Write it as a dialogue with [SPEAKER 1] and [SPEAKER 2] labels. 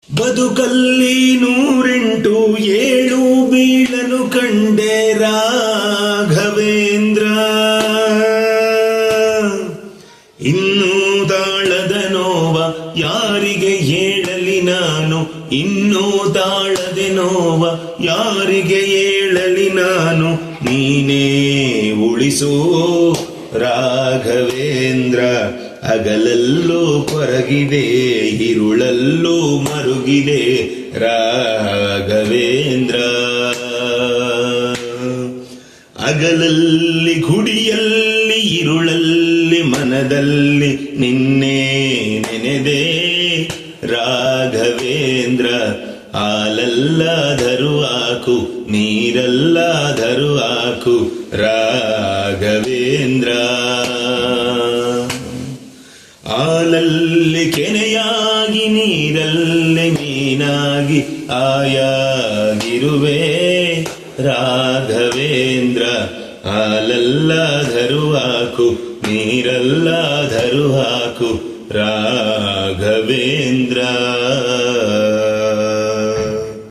[SPEAKER 1] ಬದುಕಲ್ಲಿ 108 ಬೀಳನು ಕಂಡೆ ರಾಘವೇಂದ್ರ. ಇನ್ನೂ ತಾಳದ ನೋವ ಯಾರಿಗೆ ಹೇಳಲಿ ನಾನು, ಇನ್ನೂ ತಾಳದೆ ನೋವ ಯಾರಿಗೆ ಹೇಳಲಿ ನಾನು. ನೀನೇ ಉಳಿಸೋ ರಾಘವೇಂದ್ರ. ಹಗಲಲ್ಲೂ ಕೊರಗಿದೆ, ഇരുಳಲ್ಲೂ ಮರುಗಿದೆ ರಾಘವೇಂದ್ರ. ಹಗಲಲ್ಲಿ ಗುಡಿಯಲ್ಲಿ, ഇരുಳಲ್ಲಿ ಮನದಲ್ಲಿ ನಿನ್ನೆ ನೆನೆದೆ ರಾಘವೇಂದ್ರ. ಹಾಲಲ್ಲಾದರೂ ಹಾಕು, ನೀರಲ್ಲಾದರೂ ಹಾಕು ರಾಘವೇಂದ್ರ. ಹಾಲಲ್ಲಿ ಕೆನೆಯಾಗಿ, ನೀರಲ್ಲಿ ಮೀನಾಗಿ ಆಯಾಗಿರುವೆ ರಾಘವೇಂದ್ರ. ಹಾಲಲ್ಲಾದರೂ ಹಾಕು, ನೀರಲ್ಲಾದರೂ ಹಾಕು ರಾಘವೇಂದ್ರ.